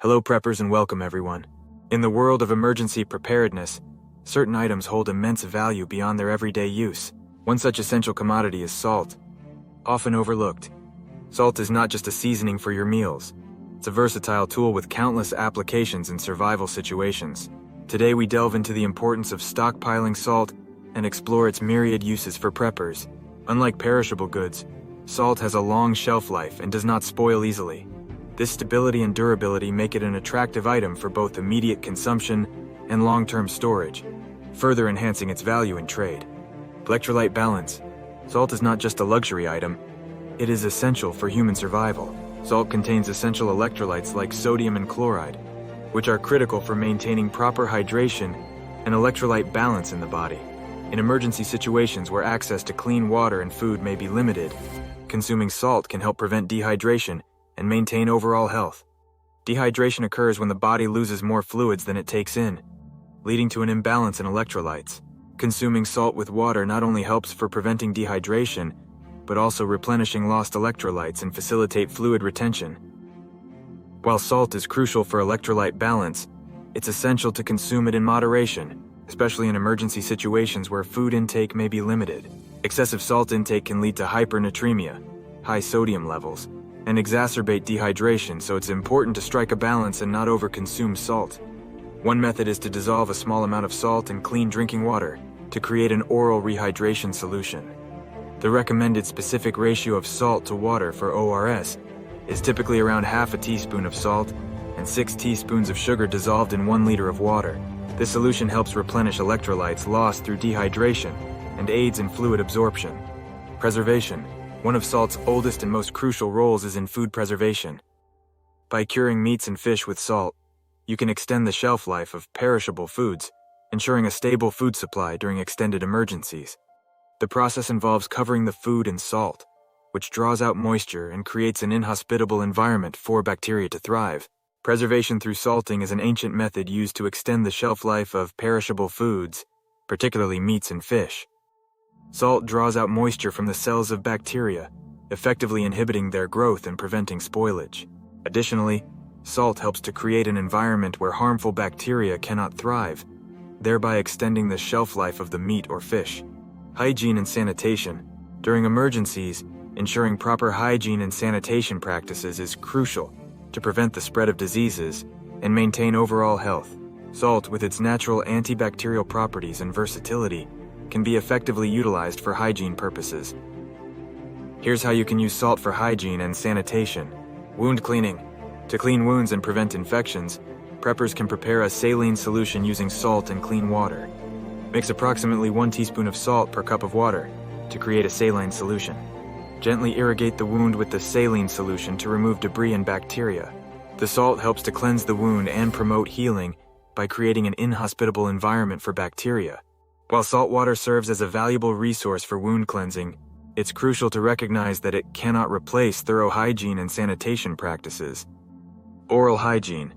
Hello preppers and welcome everyone. In the world of emergency preparedness, certain items hold immense value beyond their everyday use. One such essential commodity is salt. Often overlooked, salt is not just a seasoning for your meals. It's a versatile tool with countless applications in survival situations. Today we delve into the importance of stockpiling salt and explore its myriad uses for preppers. Unlike perishable goods, salt has a long shelf life and does not spoil easily. This stability and durability make it an attractive item for both immediate consumption and long-term storage, further enhancing its value in trade. Electrolyte balance. Salt is not just a luxury item, it is essential for human survival. Salt contains essential electrolytes like sodium and chloride, which are critical for maintaining proper hydration and electrolyte balance in the body. In emergency situations where access to clean water and food may be limited, consuming salt can help prevent dehydration and maintain overall health. Dehydration occurs when the body loses more fluids than it takes in, leading to an imbalance in electrolytes. Consuming salt with water not only helps for preventing dehydration, but also replenishing lost electrolytes and facilitate fluid retention. While salt is crucial for electrolyte balance, it's essential to consume it in moderation, especially in emergency situations where food intake may be limited. Excessive salt intake can lead to hypernatremia, high sodium levels, and exacerbate dehydration, so it's important to strike a balance and not overconsume salt. One method is to dissolve a small amount of salt in clean drinking water to create an oral rehydration solution. The recommended specific ratio of salt to water for ORS is typically around half a teaspoon of salt and 6 teaspoons of sugar dissolved in 1 liter of water. This solution helps replenish electrolytes lost through dehydration and aids in fluid absorption. Preservation. One of salt's oldest and most crucial roles is in food preservation. By curing meats and fish with salt, you can extend the shelf life of perishable foods, ensuring a stable food supply during extended emergencies. The process involves covering the food in salt, which draws out moisture and creates an inhospitable environment for bacteria to thrive. Preservation through salting is an ancient method used to extend the shelf life of perishable foods, particularly meats and fish. Salt draws out moisture from the cells of bacteria, effectively inhibiting their growth and preventing spoilage. Additionally, salt helps to create an environment where harmful bacteria cannot thrive, thereby extending the shelf life of the meat or fish. Hygiene and sanitation. During emergencies, ensuring proper hygiene and sanitation practices is crucial to prevent the spread of diseases and maintain overall health. Salt, with its natural antibacterial properties and versatility, can be effectively utilized for hygiene purposes. Here's how you can use salt for hygiene and sanitation. Wound cleaning. To clean wounds and prevent infections, preppers can prepare a saline solution using salt and clean water. Mix approximately 1 teaspoon of salt per cup of water to create a saline solution. Gently irrigate the wound with the saline solution to remove debris and bacteria. The salt helps to cleanse the wound and promote healing by creating an inhospitable environment for bacteria. While salt water serves as a valuable resource for wound cleansing, it's crucial to recognize that it cannot replace thorough hygiene and sanitation practices. Oral hygiene.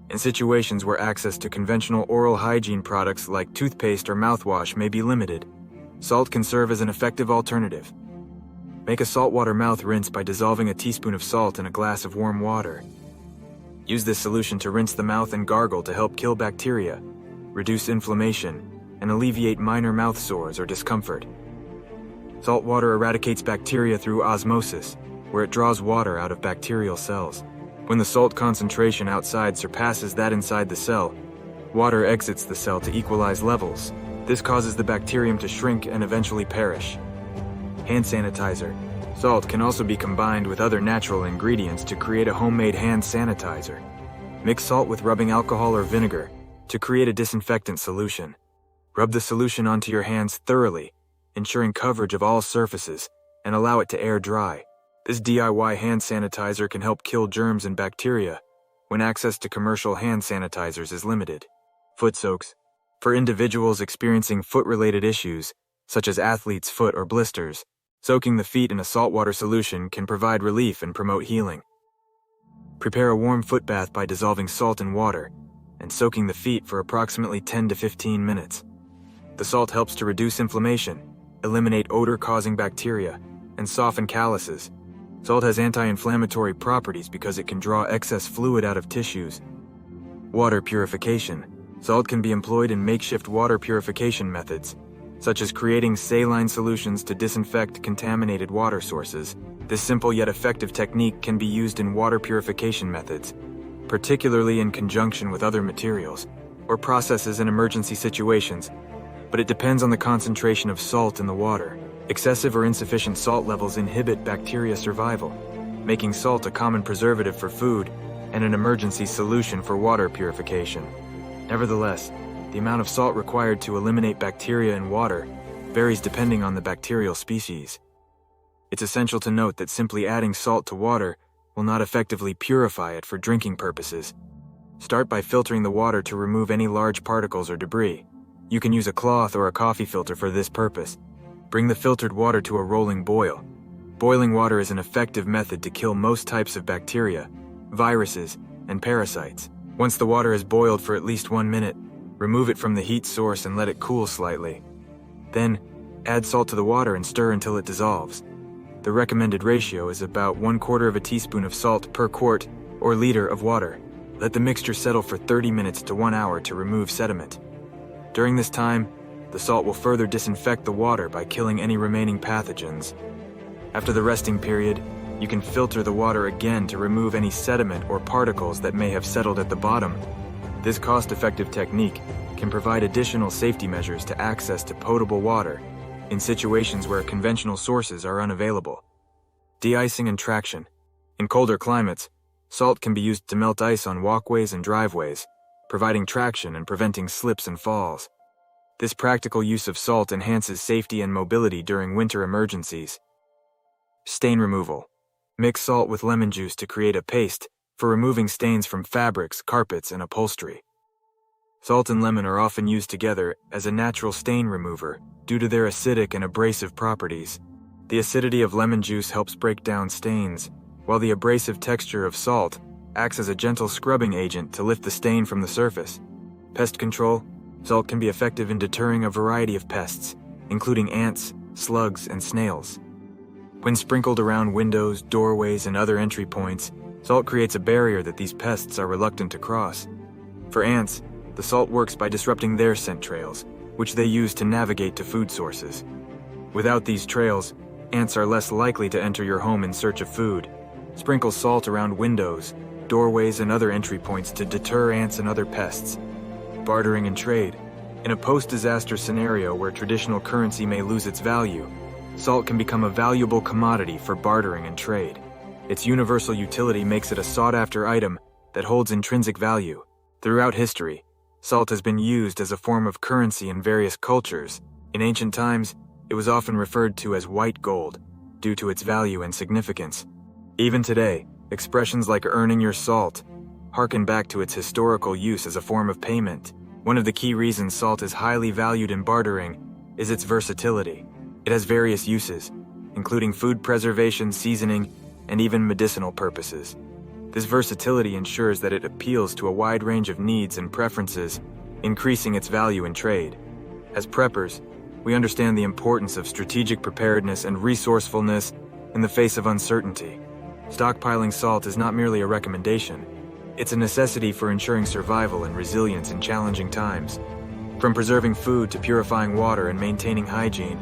In situations where access to conventional oral hygiene products like toothpaste or mouthwash may be limited, salt can serve as an effective alternative. Make a saltwater mouth rinse by dissolving a teaspoon of salt in a glass of warm water. Use this solution to rinse the mouth and gargle to help kill bacteria, reduce inflammation, and alleviate minor mouth sores or discomfort. Salt water eradicates bacteria through osmosis, where it draws water out of bacterial cells. When the salt concentration outside surpasses that inside the cell, water exits the cell to equalize levels. This causes the bacterium to shrink and eventually perish. Hand sanitizer. Salt can also be combined with other natural ingredients to create a homemade hand sanitizer. Mix salt with rubbing alcohol or vinegar to create a disinfectant solution. Rub the solution onto your hands thoroughly, ensuring coverage of all surfaces, and allow it to air dry. This DIY hand sanitizer can help kill germs and bacteria when access to commercial hand sanitizers is limited. Foot soaks. For individuals experiencing foot-related issues, such as athlete's foot or blisters, soaking the feet in a saltwater solution can provide relief and promote healing. Prepare a warm foot bath by dissolving salt in water and soaking the feet for approximately 10 to 15 minutes. The salt helps to reduce inflammation, eliminate odor-causing bacteria, and soften calluses. Salt has anti-inflammatory properties because it can draw excess fluid out of tissues. Water purification. Salt can be employed in makeshift water purification methods, such as creating saline solutions to disinfect contaminated water sources. This simple yet effective technique can be used in water purification methods, particularly in conjunction with other materials or processes in emergency situations, but it depends on the concentration of salt in the water. Excessive or insufficient salt levels inhibit bacteria survival, making salt a common preservative for food and an emergency solution for water purification. Nevertheless, the amount of salt required to eliminate bacteria in water varies depending on the bacterial species. It's essential to note that simply adding salt to water will not effectively purify it for drinking purposes. Start by filtering the water to remove any large particles or debris. You can use a cloth or a coffee filter for this purpose. Bring the filtered water to a rolling boil. Boiling water is an effective method to kill most types of bacteria, viruses, and parasites. Once the water is boiled for at least 1 minute, remove it from the heat source and let it cool slightly. Then, add salt to the water and stir until it dissolves. The recommended ratio is about 1/4 teaspoon of salt per quart or liter of water. Let the mixture settle for 30 minutes to 1 hour to remove sediment. During this time, the salt will further disinfect the water by killing any remaining pathogens. After the resting period, you can filter the water again to remove any sediment or particles that may have settled at the bottom. This cost-effective technique can provide additional safety measures to access to potable water in situations where conventional sources are unavailable. De-icing and traction. In colder climates, salt can be used to melt ice on walkways and driveways, providing traction and preventing slips and falls. This practical use of salt enhances safety and mobility during winter emergencies. Stain removal. Mix salt with lemon juice to create a paste for removing stains from fabrics, carpets, and upholstery. Salt and lemon are often used together as a natural stain remover due to their acidic and abrasive properties. The acidity of lemon juice helps break down stains, while the abrasive texture of salt acts as a gentle scrubbing agent to lift the stain from the surface. Pest control. Salt can be effective in deterring a variety of pests, including ants, slugs, and snails. When sprinkled around windows, doorways, and other entry points, salt creates a barrier that these pests are reluctant to cross. For ants, the salt works by disrupting their scent trails, which they use to navigate to food sources. Without these trails, ants are less likely to enter your home in search of food. Sprinkle salt around windows, doorways, and other entry points to deter ants and other pests. Bartering and trade. In a post-disaster scenario where traditional currency may lose its value, salt can become a valuable commodity for bartering and trade. Its universal utility makes it a sought-after item that holds intrinsic value. Throughout history, salt has been used as a form of currency in various cultures. In ancient times, it was often referred to as white gold, due to its value and significance. Even today, expressions like earning your salt harken back to its historical use as a form of payment. One of the key reasons salt is highly valued in bartering is its versatility. It has various uses, including food preservation, seasoning, and even medicinal purposes. This versatility ensures that it appeals to a wide range of needs and preferences, increasing its value in trade. As preppers, we understand the importance of strategic preparedness and resourcefulness in the face of uncertainty. Stockpiling salt is not merely a recommendation. It's a necessity for ensuring survival and resilience in challenging times. From preserving food to purifying water and maintaining hygiene,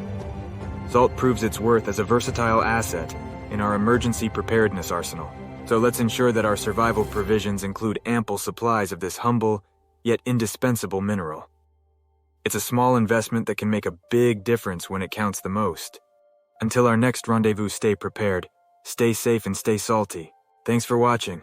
salt proves its worth as a versatile asset in our emergency preparedness arsenal. So let's ensure that our survival provisions include ample supplies of this humble, yet indispensable mineral. It's a small investment that can make a big difference when it counts the most. Until our next rendezvous, stay prepared, stay safe, and stay salty. Thanks for watching.